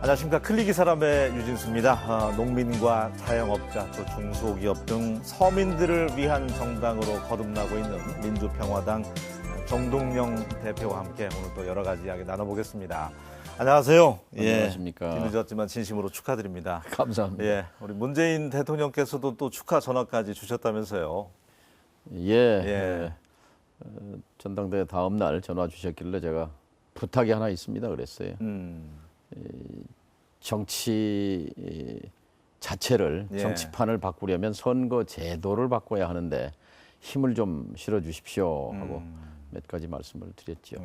안녕하십니까. 클릭이 사람의 유진수입니다. 농민과 자영업자 또 중소기업 등 서민들을 위한 정당으로 거듭나고 있는 민주평화당 정동영 대표와 함께 오늘 또 여러 가지 이야기 나눠보겠습니다. 안녕하세요. 안녕하십니까. 뒤늦었지만 진심으로 축하드립니다. 감사합니다. 예, 우리 문재인 대통령께서도 또 축하 전화까지 주셨다면서요. 예. 전당대회 다음 날 전화 주셨길래 제가 부탁이 하나 있습니다 그랬어요. 정치 자체를 정치판을 바꾸려면 선거 제도를 바꿔야 하는데 힘을 좀 실어 주십시오 하고 몇 가지 말씀을 드렸죠.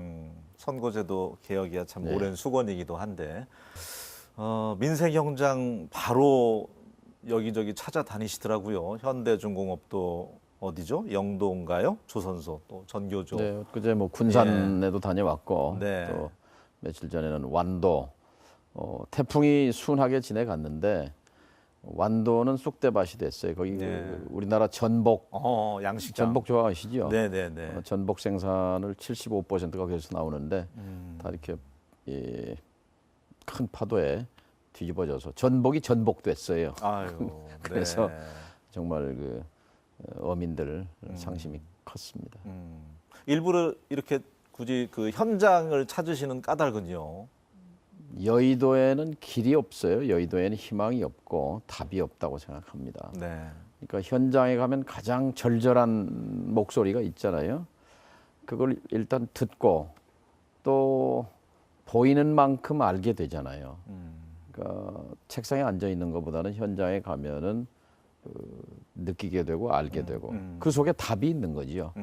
선거제도 개혁이야 참 오랜 수건이기도 한데 민생현장 바로 여기저기 찾아다니시더라고요. 현대중공업도 어디죠? 영도인가요? 조선소 또 전교조. 네, 그제 뭐 군산에도 다녀왔고 네. 또 며칠 전에는 완도. 태풍이 순하게 지내갔는데 완도는 쑥대밭이 됐어요. 거기 우리나라 전복, 양식장. 전복 좋아하시죠? 네네네. 전복 생산을 75%가 거기서 나오는데 다 이렇게 큰 파도에 뒤집어져서 전복이 전복됐어요. 아유, 그래서 네. 정말 그 어민들 상심이 컸습니다. 일부러 이렇게 굳이 그 현장을 찾으시는 까닭은요. 여의도에는 길이 없어요. 여의도에는 희망이 없고 답이 없다고 생각합니다. 네. 그러니까 현장에 가면 가장 절절한 목소리가 있잖아요. 그걸 일단 듣고 또 보이는 만큼 알게 되잖아요. 그러니까 책상에 앉아 있는 것보다는 현장에 가면은 느끼게 되고 알게 되고 그 속에 답이 있는 거지요.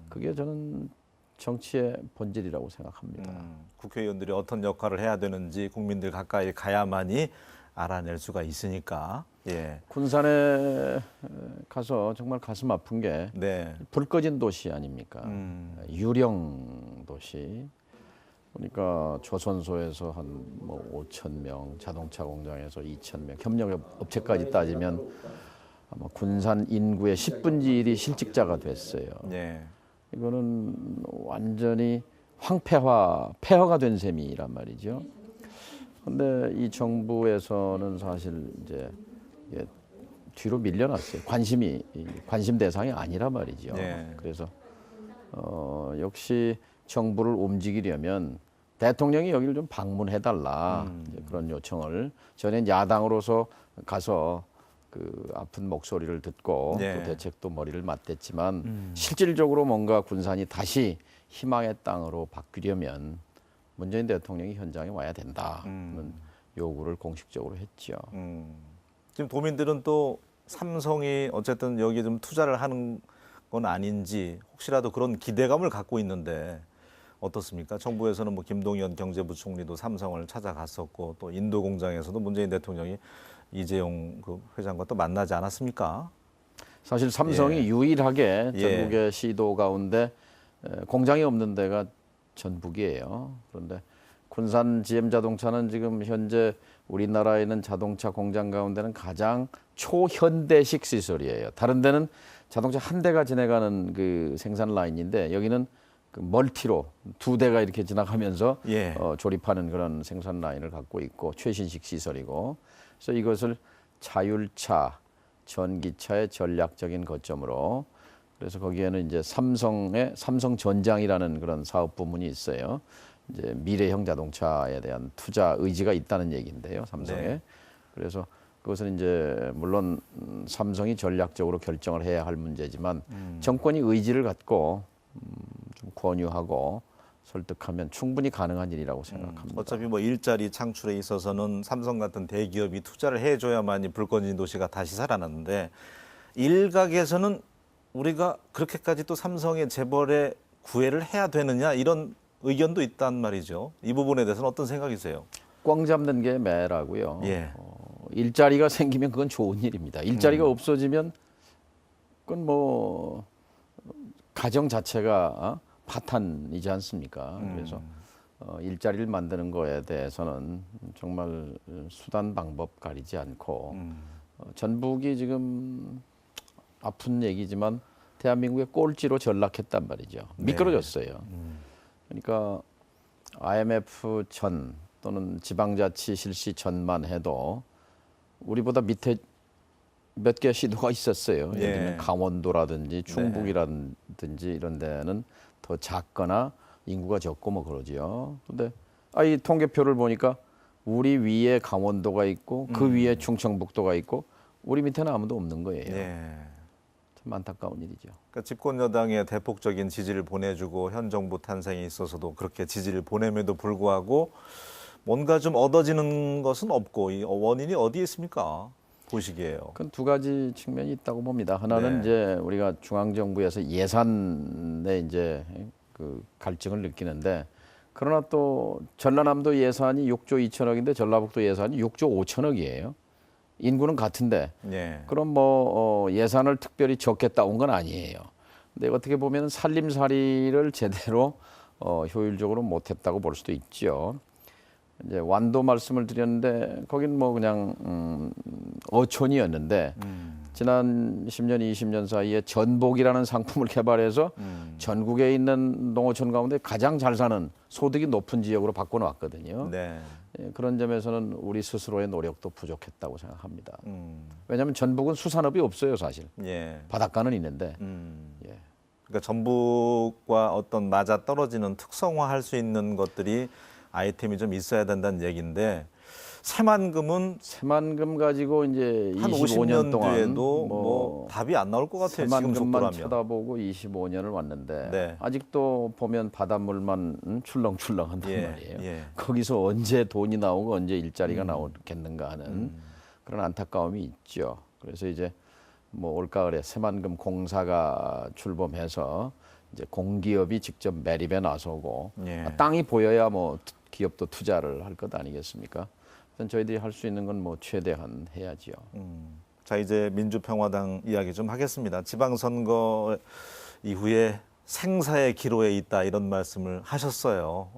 그게 저는 정치의 본질이라고 생각합니다. 국회의원들이 어떤 역할을 해야 되는지 국민들 가까이 가야만이 알아낼 수가 있으니까. 예. 군산에 가서 정말 가슴 아픈 게 불 꺼진 도시 아닙니까? 유령 도시. 그러니까 조선소에서 한 뭐 5천 명, 자동차 공장에서 2천 명, 협력 업체까지 따지면 아마 군산 인구의 10분의 1이 실직자가 됐어요. 네. 이거는 완전히 폐허가 된 셈이란 말이죠. 그런데 이 정부에서는 사실 이제 뒤로 밀려났어요. 관심 대상이 아니란 말이죠. 네. 그래서 역시 정부를 움직이려면 대통령이 여기를 좀 방문해달라 그런 요청을 전엔 야당으로서 가서 그 아픈 목소리를 듣고 또 대책도 머리를 맞댔지만 실질적으로 뭔가 군산이 다시 희망의 땅으로 바뀌려면 문재인 대통령이 현장에 와야 된다는 요구를 공식적으로 했죠. 지금 도민들은 또 삼성이 어쨌든 여기에 좀 투자를 하는 건 아닌지 혹시라도 그런 기대감을 갖고 있는데 어떻습니까? 정부에서는 뭐 김동연 경제부총리도 삼성을 찾아갔었고 또 인도 공장에서도 문재인 대통령이 이재용 그 회장과 또 만나지 않았습니까? 사실 삼성이 유일하게 전국의 시도 가운데 공장이 없는 데가 전북이에요. 그런데 군산 GM자동차는 지금 현재 우리나라에 있는 자동차 공장 가운데는 가장 초현대식 시설이에요. 다른 데는 자동차 한 대가 지나가는 그 생산 라인인데 여기는 그 멀티로 두 대가 이렇게 지나가면서 조립하는 그런 생산 라인을 갖고 있고 최신식 시설이고 그래서 이것을 자율차, 전기차의 전략적인 거점으로 그래서 거기에는 이제 삼성전장이라는 그런 사업 부문이 있어요. 이제 미래형 자동차에 대한 투자 의지가 있다는 얘기인데요, 삼성에. 그래서 그것은 이제 물론 삼성이 전략적으로 결정을 해야 할 문제지만 정권이 의지를 갖고 좀 권유하고 설득하면 충분히 가능한 일이라고 생각합니다. 어차피 뭐 일자리 창출에 있어서는 삼성 같은 대기업이 투자를 해줘야만이 불 꺼진 도시가 다시 살아났는데 일각에서는 우리가 그렇게까지 또 삼성의 재벌에 구애를 해야 되느냐 이런 의견도 있단 말이죠. 이 부분에 대해서는 어떤 생각이세요? 꽝 잡는 게 매라고요. 일자리가 생기면 그건 좋은 일입니다. 일자리가 없어지면 그건 뭐 가정 자체가 파탄이지 않습니까? 그래서 일자리를 만드는 거에 대해서는 정말 수단 방법 가리지 않고 전북이 지금 아픈 얘기지만 대한민국의 꼴찌로 전락했단 말이죠. 미끄러졌어요. 그러니까 IMF 전 또는 지방자치 실시 전만 해도 우리보다 밑에 몇 개 시도가 있었어요. 예를 들면 강원도라든지 충북이라든지 이런 데는 더 작거나 인구가 적고 뭐 그러지요. 근데 이 통계표를 보니까 우리 위에 강원도가 있고 그 위에 충청북도가 있고 우리 밑에는 아무도 없는 거예요. 참 안타까운 일이죠. 그러니까 집권 여당에 대폭적인 지지를 보내주고 현 정부 탄생에 있어서도 그렇게 지지를 보냄에도 불구하고 뭔가 좀 얻어지는 것은 없고 이 원인이 어디에 있습니까? 보시기에요. 그건 두 가지 측면이 있다고 봅니다. 하나는 이제 우리가 중앙 정부에서 예산에 이제 그 갈증을 느끼는데 그러나 또 전라남도 예산이 6조 2천억인데 전라북도 예산이 6조 5천억이에요. 인구는 같은데 그럼 뭐 예산을 특별히 적게 따온 건 아니에요. 근데 어떻게 보면 살림살이를 제대로 효율적으로 못했다고 볼 수도 있죠. 이제 완도 말씀을 드렸는데 거긴 뭐 그냥 어촌이었는데 지난 10년, 20년 사이에 전복이라는 상품을 개발해서 전국에 있는 농어촌 가운데 가장 잘 사는 소득이 높은 지역으로 바꿔놨거든요. 그런 점에서는 우리 스스로의 노력도 부족했다고 생각합니다. 왜냐하면 전북은 수산업이 없어요, 사실. 바닷가는 있는데. 그러니까 전북과 어떤 맞아 떨어지는 특성화할 수 있는 것들이 아이템이 좀 있어야 된다는 얘기인데 새만금 가지고 이제 한 25년 50년 동안 뒤에도 뭐 답이 안 나올 것 같아요. 지금 새만금만 속도라면. 쳐다보고 25년을 왔는데 아직도 보면 바닷물만 출렁출렁한단 말이에요. 거기서 언제 돈이 나오고 언제 일자리가 나오겠는가 하는 그런 안타까움이 있죠. 그래서 이제 뭐 올가을에 새만금 공사가 출범해서 이제 공기업이 직접 매립에 나서고 땅이 보여야 뭐 기업도 투자를 할 것 아니겠습니까? 저희들이 할 수 있는 건 뭐 최대한 해야지요. 자, 이제 민주평화당 이야기 좀 하겠습니다. 지방선거 이후에 생사의 기로에 있다 이런 말씀을 하셨어요.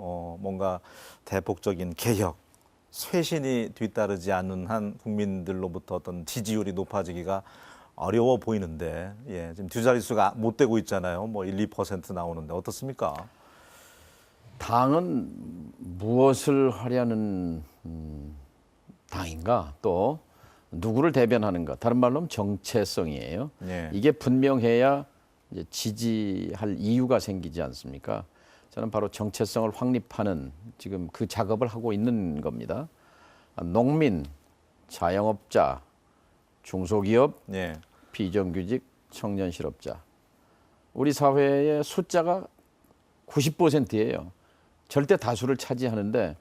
뭔가 대폭적인 개혁, 쇄신이 뒤따르지 않는 한 국민들로부터 어떤 지지율이 높아지기가 어려워 보이는데 지금 두 자릿수가 못 되고 있잖아요. 뭐 1, 2% 나오는데 어떻습니까? 당은 무엇을 하려는 당인가 또 누구를 대변하는가 다른 말로 하면 정체성이에요. 이게 분명해야 이제 지지할 이유가 생기지 않습니까? 저는 바로 정체성을 확립하는 지금 그 작업을 하고 있는 겁니다. 농민, 자영업자, 중소기업, 비정규직, 청년 실업자. 우리 사회의 숫자가 90%예요. 절대 다수를 차지하는데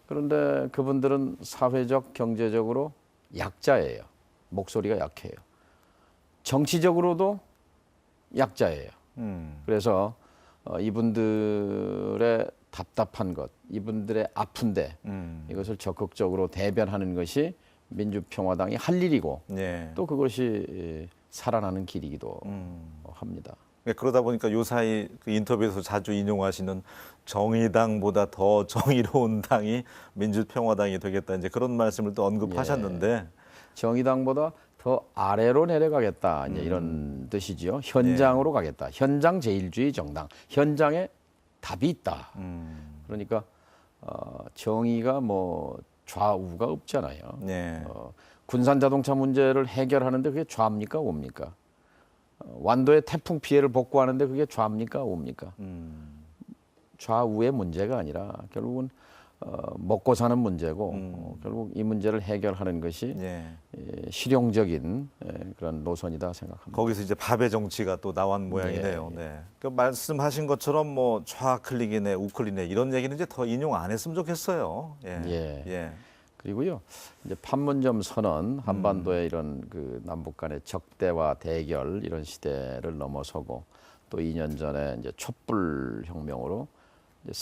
그런데 그분들은 사회적, 경제적으로 약자예요. 목소리가 약해요. 정치적으로도 약자예요. 그래서 이분들의 답답한 것, 이분들의 아픈데 이것을 적극적으로 대변하는 것이 민주평화당이 할 일이고 또 그것이 살아나는 길이기도 합니다. 그러다 보니까 요사이 그 인터뷰에서 자주 인용하시는 정의당보다 더 정의로운 당이 민주평화당이 되겠다 이제 그런 말씀을 또 언급하셨는데 정의당보다 더 아래로 내려가겠다 이제 이런 뜻이지요. 현장으로 가겠다. 현장 제일주의 정당. 현장에 답이 있다. 그러니까 정의가 뭐 좌우가 없잖아요. 군산 자동차 문제를 해결하는데 그게 좌입니까, 우입니까? 완도의 태풍 피해를 복구하는데 그게 좌입니까, 우입니까? 좌우의 문제가 아니라 결국은 먹고 사는 문제고 결국 이 문제를 해결하는 것이 실용적인 그런 노선이다 생각합니다. 거기서 이제 밥의 정치가 또 나온 모양이네요. 그 말씀하신 것처럼 뭐 좌클릭이네, 우클릭이네 이런 얘기는 이제 더 인용 안 했으면 좋겠어요. 그리고요, 이제 판문점 선언, 한반도의 이런 그 남북 간의 적대와 대결 이런 시대를 넘어서고 또 2년 전에 이제 촛불 혁명으로 이제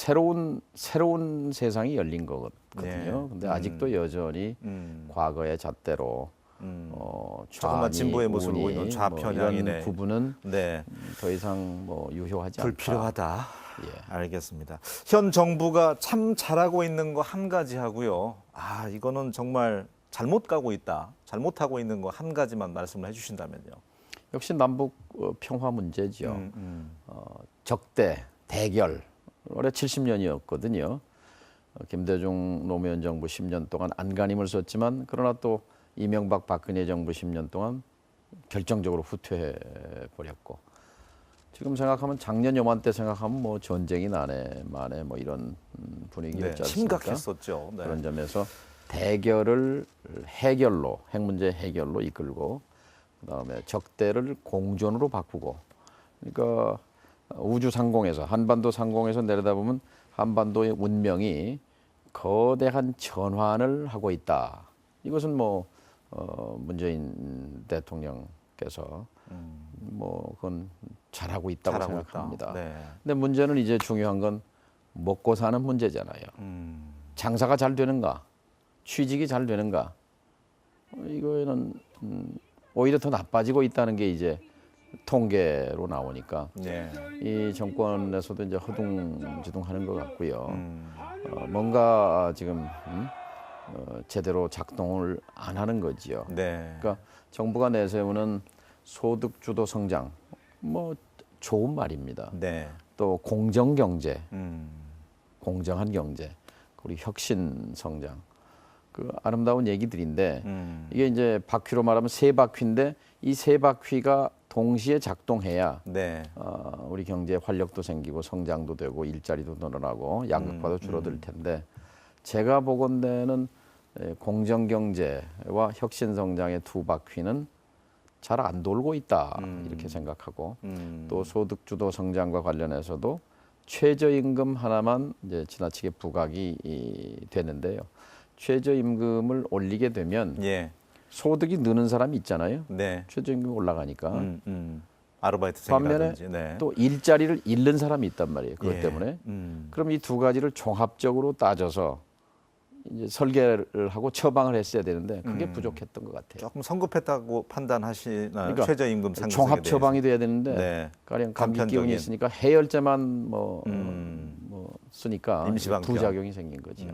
새로운 세상이 열린 거거든요. 근데 아직도 여전히 과거의 잣대로 조금만 진보의 모습을 보이는 좌편향이네. 뭐 이런 구분은 더 이상 뭐 유효하지 않다. 불필요하다. 알겠습니다. 현 정부가 참 잘하고 있는 거 한 가지 하고요. 이거는 정말 잘못 가고 있다. 잘못하고 있는 거 한 가지만 말씀을 해주신다면요. 역시 남북 평화 문제죠. 적대, 대결. 올해 70년이었거든요. 김대중 노무현 정부 10년 동안 안간힘을 썼지만 그러나 또 이명박 박근혜 정부 10년 동안 결정적으로 후퇴해 버렸고 지금 생각하면 작년 요맘때 생각하면 뭐 전쟁이 나네 마네 뭐 이런 분위기였지 않습니까? 심각했었죠. 네. 그런 점에서 대결을 해결로 핵 문제 해결로 이끌고 그다음에 적대를 공존으로 바꾸고 그러니까 우주 상공에서 한반도 상공에서 내려다보면 한반도의 운명이 거대한 전환을 하고 있다. 이것은 뭐 문재인 대통령께서 뭐 그건 잘하고 있다고 잘하고 생각합니다. 있다. 네. 근데 문제는 이제 중요한 건 먹고 사는 문제잖아요. 장사가 잘 되는가, 취직이 잘 되는가, 이거는 오히려 더 나빠지고 있다는 게 이제 통계로 나오니까 네. 이 정권에서도 이제 허둥지둥하는 것 같고요. 뭔가 지금 제대로 작동을 안 하는 거지요. 네. 그러니까 정부가 내세우는 소득 주도 성장, 뭐 좋은 말입니다. 네. 또 공정 경제, 음. 공정한 경제, 그리고 혁신 성장, 그 아름다운 얘기들인데 이게 이제 바퀴로 말하면 세 바퀴인데 이 세 바퀴가 동시에 작동해야 네. 우리 경제에 활력도 생기고 성장도 되고 일자리도 늘어나고 양극화도 줄어들 텐데 제가 보건대는 공정 경제와 혁신 성장의 두 바퀴는 잘 안 돌고 있다 이렇게 생각하고 또 소득 주도 성장과 관련해서도 최저임금 하나만 이제 지나치게 부각이 되는데요. 최저임금을 올리게 되면 예. 소득이 느는 사람이 있잖아요. 네. 최저임금이 올라가니까 아르바이트생이라든지. 반면에 네. 또 일자리를 잃는 사람이 있단 말이에요. 그것 예. 때문에. 그럼 이 두 가지를 종합적으로 따져서 이제 설계를 하고 처방을 했어야 되는데 그게 부족했던 것 같아요. 조금 성급했다고 판단하시나요? 그러니까 최저임금 상승에 종합 대해서. 처방이 돼야 되는데 네. 가령 감기 단편적인. 기운이 있으니까 해열제만 뭐 쓰니까 임시방편. 부작용이 생긴 거죠.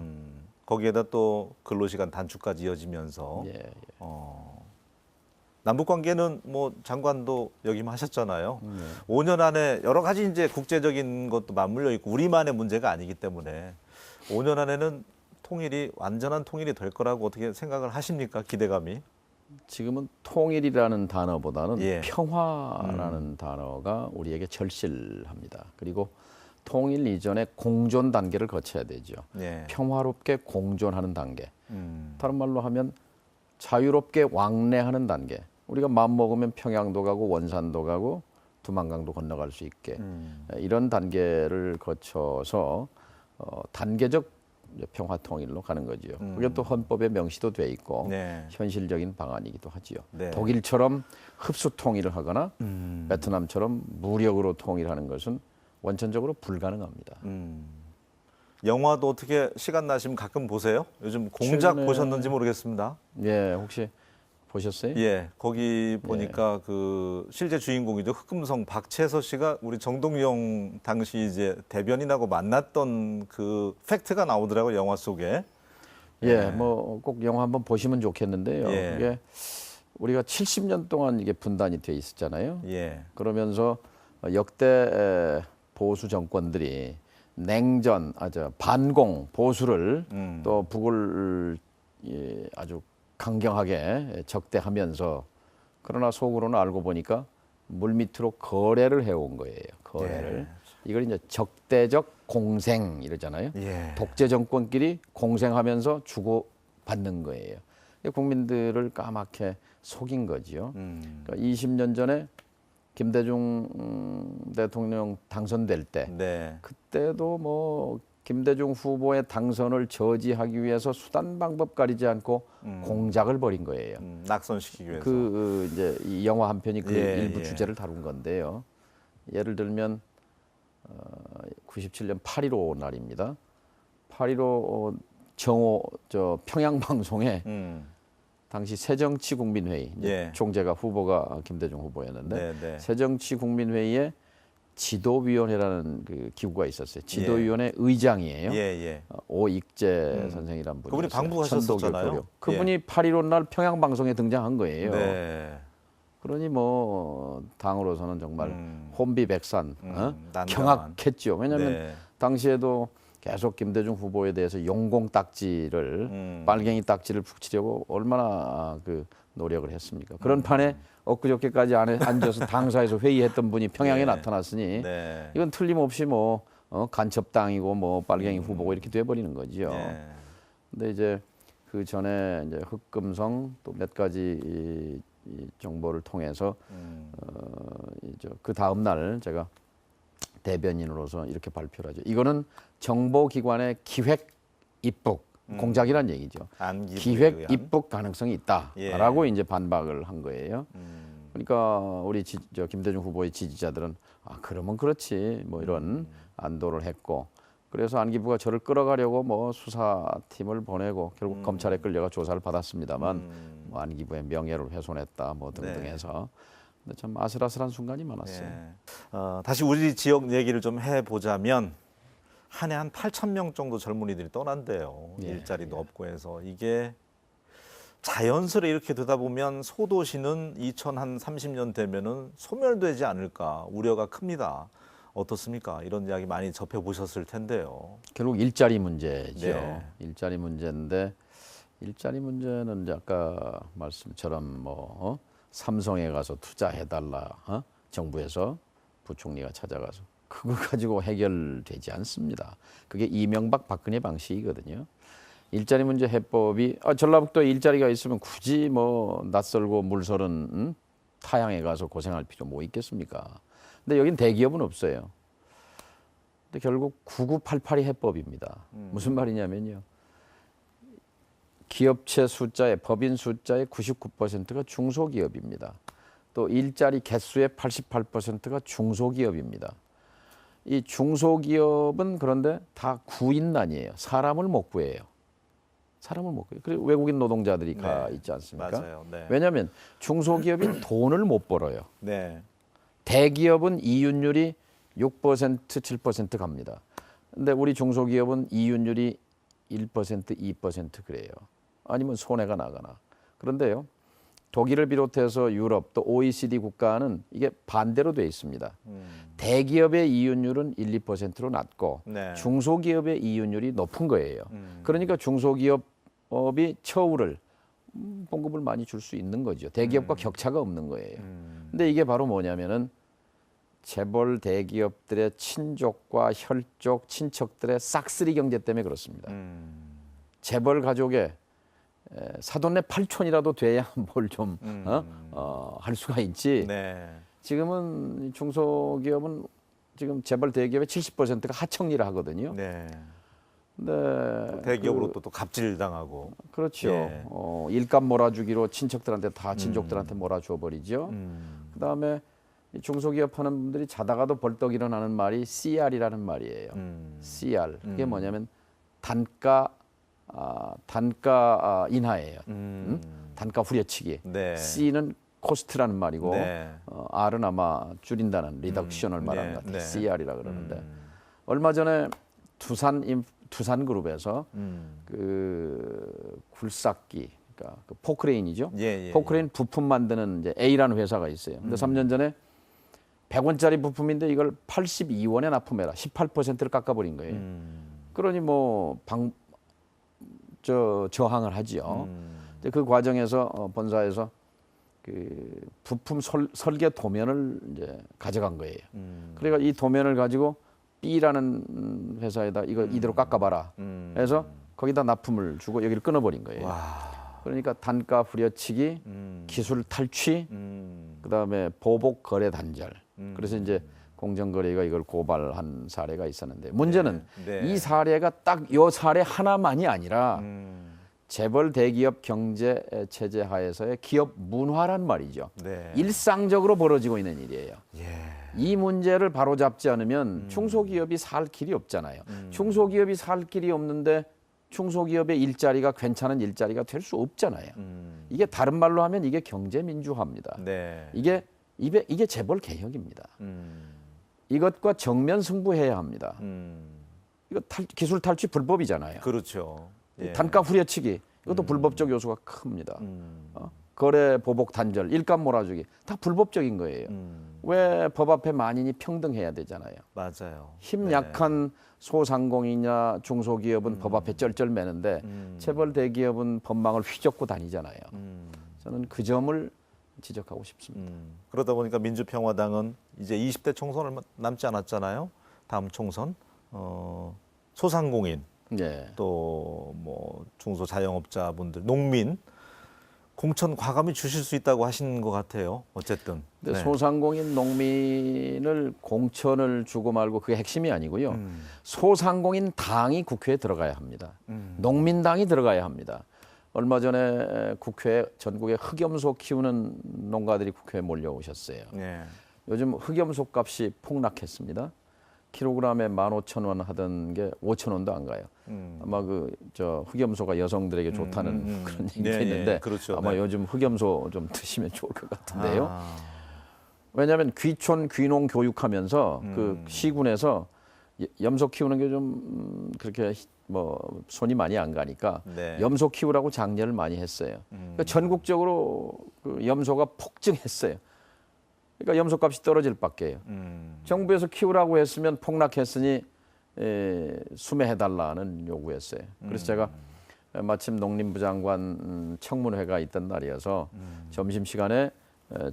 거기에다 또 근로시간 단축까지 이어지면서 예, 예. 남북 관계는 뭐 장관도 역임하셨잖아요. 5년 안에 여러 가지 이제 국제적인 것도 맞물려 있고 우리만의 문제가 아니기 때문에 5년 안에는 통일이 완전한 통일이 될 거라고 어떻게 생각을 하십니까? 기대감이? 지금은 통일이라는 단어보다는 예. 평화라는 단어가 우리에게 절실합니다. 그리고 통일 이전에 공존 단계를 거쳐야 되죠. 예. 평화롭게 공존하는 단계. 다른 말로 하면 자유롭게 왕래하는 단계. 우리가 마음 먹으면 평양도 가고 원산도 가고 두만강도 건너갈 수 있게 이런 단계를 거쳐서 단계적 평화 통일로 가는 거지요. 그게 또 헌법에 명시도 돼 있고 네. 현실적인 방안이기도 하지요. 네. 독일처럼 흡수 통일을 하거나 베트남처럼 무력으로 통일하는 것은 원천적으로 불가능합니다. 영화도 어떻게 시간 나시면 가끔 보세요? 요즘 공작 최근에- 보셨는지 모르겠습니다. 예, 혹시 보셨어요? 예, 거기 보니까 그 실제 주인공이죠. 흑금성 박채서 씨가 우리 정동영 당시 이제 대변인하고 만났던 그 팩트가 나오더라고요, 영화 속에. 예, 뭐 꼭 영화 한번 보시면 좋겠는데요. 예. 이게 우리가 70년 동안 이게 분단이 돼 있었잖아요. 예. 그러면서 역대 보수 정권들이 냉전, 반공 보수를 또 북을 아주 강경하게 적대하면서 그러나 속으로는 알고 보니까 물밑으로 거래를 해온 거예요. 거래를. 이걸 이제 적대적 공생 이러잖아요. 예. 독재 정권끼리 공생하면서 주고 받는 거예요. 국민들을 까맣게 속인 거지요. 그러니까 20년 전에 김대중 대통령 당선될 때 네. 그때도 뭐 김대중 후보의 당선을 저지하기 위해서 수단 방법 가리지 않고 공작을 벌인 거예요. 낙선시키기 위해서. 이제 이 영화 한 편이 그 예, 일부 예. 주제를 다룬 건데요. 예를 들면 97년 8.15 날입니다. 8.15 정오 평양 방송에 당시 새정치국민회의 예. 총재가 후보가 김대중 후보였는데 네, 네. 새정치국민회의에 지도위원회라는 그 기구가 있었어요. 지도위원회 의장이에요. 예, 예. 오익재 선생이란 분이 그분이 있어요. 방북하셨었잖아요. 천도교 교류. 예. 그분이 8.15 날 평양 방송에 등장한 거예요. 네. 그러니 뭐 당으로서는 정말 혼비백산 난감한. 경악했죠. 왜냐하면 네. 당시에도 계속 김대중 후보에 대해서 용공 딱지를 빨갱이 딱지를 붙이려고 얼마나 그 노력을 했습니까? 그런 판에 엊그저께까지 안에 앉아서 당사에서 회의했던 분이 평양에 네. 나타났으니 네. 이건 틀림없이 뭐 간첩당이고 뭐 빨갱이 후보고 이렇게 돼버리는 거죠. 네. 근데 이제 그 전에 이제 흑금성 또 몇 가지 이 정보를 통해서 그 다음 날 제가 대변인으로서 이렇게 발표를 하죠. 이거는 정보기관의 기획 입북 공작이란 얘기죠. 안기부에 기획 의한. 입북 가능성이 있다라고 이제 반박을 한 거예요. 그러니까 우리 김대중 후보의 지지자들은 그러면 그렇지 뭐 이런 안도를 했고 그래서 안기부가 저를 끌어가려고 뭐 수사팀을 보내고 결국 검찰에 끌려가 조사를 받았습니다만 뭐 안기부의 명예를 훼손했다 뭐 등등 네. 해서 근데 참 아슬아슬한 순간이 많았어요. 예. 다시 우리 지역 얘기를 좀 해보자면 한 해 한 8천 명 정도 젊은이들이 떠난대요. 예. 일자리도 없고 해서 이게 자연스레 이렇게 되다 보면 소도시는 2030년 되면은 소멸되지 않을까 우려가 큽니다. 어떻습니까? 이런 이야기 많이 접해 보셨을 텐데요. 결국 일자리 문제죠. 네. 일자리 문제인데 일자리 문제는 이제 아까 말씀처럼 뭐 삼성에 가서 투자해달라 정부에서 부총리가 찾아가서 그걸 가지고 해결되지 않습니다. 그게 이명박 박근혜 방식이거든요. 일자리 문제 해법이 전라북도에 일자리가 있으면 굳이 뭐 낯설고 물설은 타향에 가서 고생할 필요 뭐 있겠습니까? 근데 여긴 대기업은 없어요. 근데 결국 9988이 해법입니다. 무슨 말이냐면요. 기업체 숫자의 법인 숫자의 99%가 중소기업입니다. 또 일자리 개수의 88%가 중소기업입니다. 이 중소기업은 그런데 다 구인난이에요. 사람을 못 구해요. 사람을 못 구해요. 그리고 외국인 노동자들이 가 네. 있지 않습니까? 맞아요. 네. 왜냐하면 중소기업이 돈을 못 벌어요. 네. 대기업은 이윤율이 6%, 7% 갑니다. 근데 우리 중소기업은 이윤율이 1%, 2% 그래요. 아니면 손해가 나거나. 그런데요. 독일을 비롯해서 유럽 또 OECD 국가는 이게 반대로 돼 있습니다. 대기업의 이윤율은 1, 2%로 낮고 네. 중소기업의 이윤율이 높은 거예요. 그러니까 중소기업이 처우를 봉급을 많이 줄 수 있는 거죠. 대기업과 격차가 없는 거예요. 근데 이게 바로 뭐냐면은 재벌 대기업들의 친족과 혈족, 친척들의 싹쓸이 경제 때문에 그렇습니다. 재벌 가족의 사돈네 팔촌이라도 돼야 뭘 좀 할 수가 있지. 네. 지금은 중소기업은 지금 재벌 대기업의 70%가 하청일을 하거든요. 네. 근데 대기업으로 또 갑질당하고. 그렇죠. 예. 일감 몰아주기로 친척들한테 다 친족들한테 몰아줘 버리죠. 그다음에 이 중소기업 하는 분들이 자다가도 벌떡 일어나는 말이 CR이라는 말이에요. CR 그게 뭐냐면 단가 인하예요. 단가 후려치기. 네. C는 코스트라는 말이고 네. R은 아마 줄인다는 리덕션을 말하는 것 같아요. 네. CR이라 그러는데 얼마 전에 두산그룹에서 그 굴삭기, 그러니까 그 포크레인이죠. 예. 포크레인 부품 만드는 이제 A라는 회사가 있어요. 근데 3년 전에 100원짜리 부품인데 이걸 82원에 납품해라. 18%를 깎아버린 거예요. 그러니 뭐 저항을 하지요. 이제 그 과정에서 본사에서 그 부품 설계 도면을 이제 가져간 거예요. 그러니까 이 도면을 가지고 B라는 회사에다 이거 이대로 깎아봐라. 해서 거기다 납품을 주고 여기를 끊어버린 거예요. 와. 그러니까 단가 후려치기, 기술 탈취, 그다음에 보복 거래 단절. 그래서 이제 공정거래가 이걸 고발한 사례가 있었는데 문제는 네. 이 사례가 딱 요 사례 하나만이 아니라 재벌 대기업 경제 체제 하에서의 기업 문화란 말이죠. 네. 일상적으로 벌어지고 있는 일이에요. 예. 이 문제를 바로잡지 않으면 중소기업이 살 길이 없잖아요. 중소기업이 살 길이 없는데 중소기업의 일자리가 괜찮은 일자리가 될 수 없잖아요. 이게 다른 말로 하면 이게 경제 민주화입니다. 네. 이게 재벌 개혁입니다. 이것과 정면 승부해야 합니다. 이거 기술 탈취 불법이잖아요. 그렇죠. 예. 단가 후려치기 이것도 불법적 요소가 큽니다. 거래 보복 단절, 일감 몰아주기 다 불법적인 거예요. 왜 법 앞에 만인이 평등해야 되잖아요. 맞아요. 힘 네. 약한 소상공인이나 중소기업은 법 앞에 쩔쩔매는데 체벌 대기업은 법망을 휘젓고 다니잖아요. 저는 그 점을 지적하고 싶습니다. 그러다 보니까 민주평화당은 이제 20대 총선을 남지 않았잖아요. 다음 총선 소상공인 예. 또 뭐 중소자영업자분들, 농민 공천 과감히 주실 수 있다고 하신 것 같아요. 어쨌든. 근데 네. 소상공인 농민을 공천을 주고 말고 그게 핵심이 아니고요. 소상공인 당이 국회에 들어가야 합니다. 농민당이 들어가야 합니다. 얼마 전에 국회 전국에 흑염소 키우는 농가들이 국회에 몰려오셨어요. 네. 요즘 흑염소 값이 폭락했습니다. 킬로그램에 15,000원 하던 게 5,000원도 안 가요. 아마 저 흑염소가 여성들에게 좋다는 그런 얘기가 네, 있는데 네, 그렇죠. 아마 네. 요즘 흑염소 좀 드시면 좋을 것 같은데요. 아, 왜냐하면 귀촌 귀농 교육하면서 그 시군에서 염소 키우는 게 좀 그렇게 뭐 손이 많이 안 가니까 네. 염소 키우라고 장려를 많이 했어요. 그러니까 전국적으로 그 염소가 폭증했어요. 그러니까 염소값이 떨어질 밖에요. 정부에서 키우라고 했으면 폭락했으니 수매해달라는 요구였어요. 그래서 제가 마침 농림부 장관 청문회가 있던 날이어서 점심시간에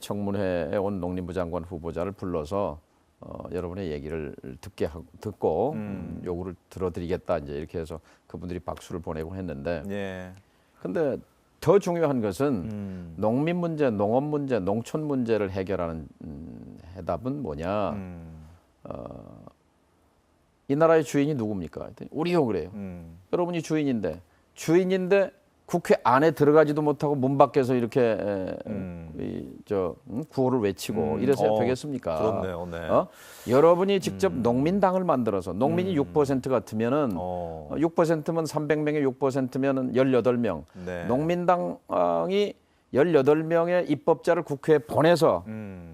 청문회에 온 농림부 장관 후보자를 불러서 여러분의 얘기를 듣고 요구를 들어드리겠다 이제 이렇게 해서 그분들이 박수를 보내고 했는데 예. 근데 더 중요한 것은 농민 문제, 농업 문제, 농촌 문제를 해결하는 해답은 뭐냐? 이 나라의 주인이 누굽니까? 우리요 그래요. 여러분이 주인인데 국회 안에 들어가지도 못하고 문 밖에서 이렇게 구호를 외치고 이래서야 되겠습니까? 그렇네요. 네. 여러분이 직접 농민당을 만들어서 농민이 6% 같으면은 6%면 300명의 6%면은 18명. 네. 농민당이 18명의 입법자를 국회에 보내서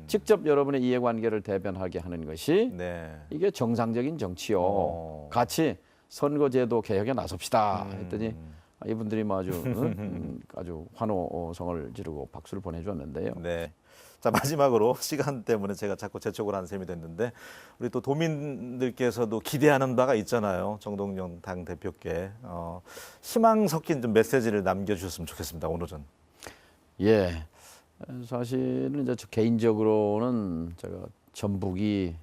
직접 여러분의 이해관계를 대변하게 하는 것이 네. 이게 정상적인 정치요. 같이 선거제도 개혁에 나섭시다 했더니 이분들이 뭐 아주 환호성을 지르고 박수를 보내주었는데요. 네. 자, 마지막으로 시간 때문에 제가 자꾸 재촉을 하는 셈이 됐는데 우리 또 도민들께서도 기대하는 바가 있잖아요. 정동영 당 대표께 희망 섞인 좀 메시지를 남겨주셨으면 좋겠습니다. 오늘은. 예, 사실은 이제 저 개인적으로는 제가 전북이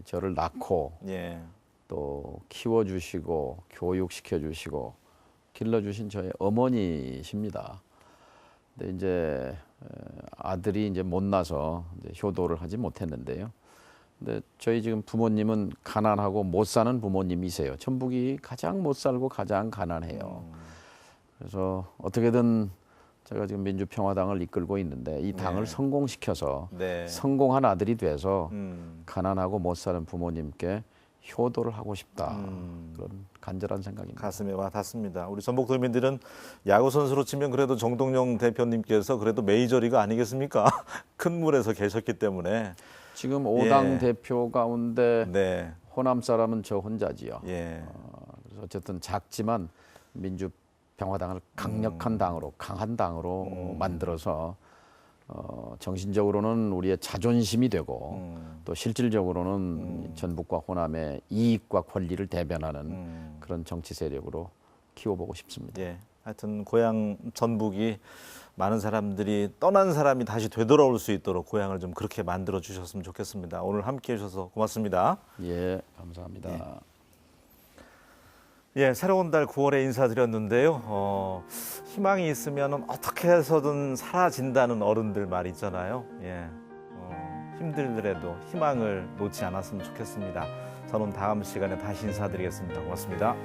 저를 낳고 예. 또 키워주시고 교육시켜주시고 길러주신 저의 어머니십니다. 근데 이제 아들이 이제 못나서 이제 효도를 하지 못했는데요. 근데 저희 지금 부모님은 가난하고 못 사는 부모님이세요. 전북이 가장 못 살고 가장 가난해요. 그래서 어떻게든 제가 지금 민주평화당을 이끌고 있는데 이 당을 네. 성공시켜서 네. 성공한 아들이 돼서 가난하고 못 사는 부모님께 효도를 하고 싶다. 그런 간절한 생각입니다. 가슴에 와 닿습니다. 우리 전북 도민들은 야구 선수로 치면 그래도 정동영 대표님께서 그래도 메이저리그 아니겠습니까? 큰 물에서 계셨기 때문에. 지금 5당 예. 대표 가운데 네. 호남 사람은 저 혼자지요. 예. 그래서 어쨌든 작지만 민주평화당을 강력한 당으로 강한 당으로 만들어서 정신적으로는 우리의 자존심이 되고 또 실질적으로는 전북과 호남의 이익과 권리를 대변하는 그런 정치 세력으로 키워보고 싶습니다. 예. 하여튼 고향 전북이 많은 사람들이 떠난 사람이 다시 되돌아올 수 있도록 고향을 좀 그렇게 만들어 주셨으면 좋겠습니다. 오늘 함께 해주셔서 고맙습니다. 예, 감사합니다. 예, 새로운 달 9월에 인사드렸는데요. 희망이 있으면 어떻게 해서든 사라진다는 어른들 말 있잖아요. 예, 힘들더라도 희망을 놓지 않았으면 좋겠습니다. 저는 다음 시간에 다시 인사드리겠습니다. 고맙습니다.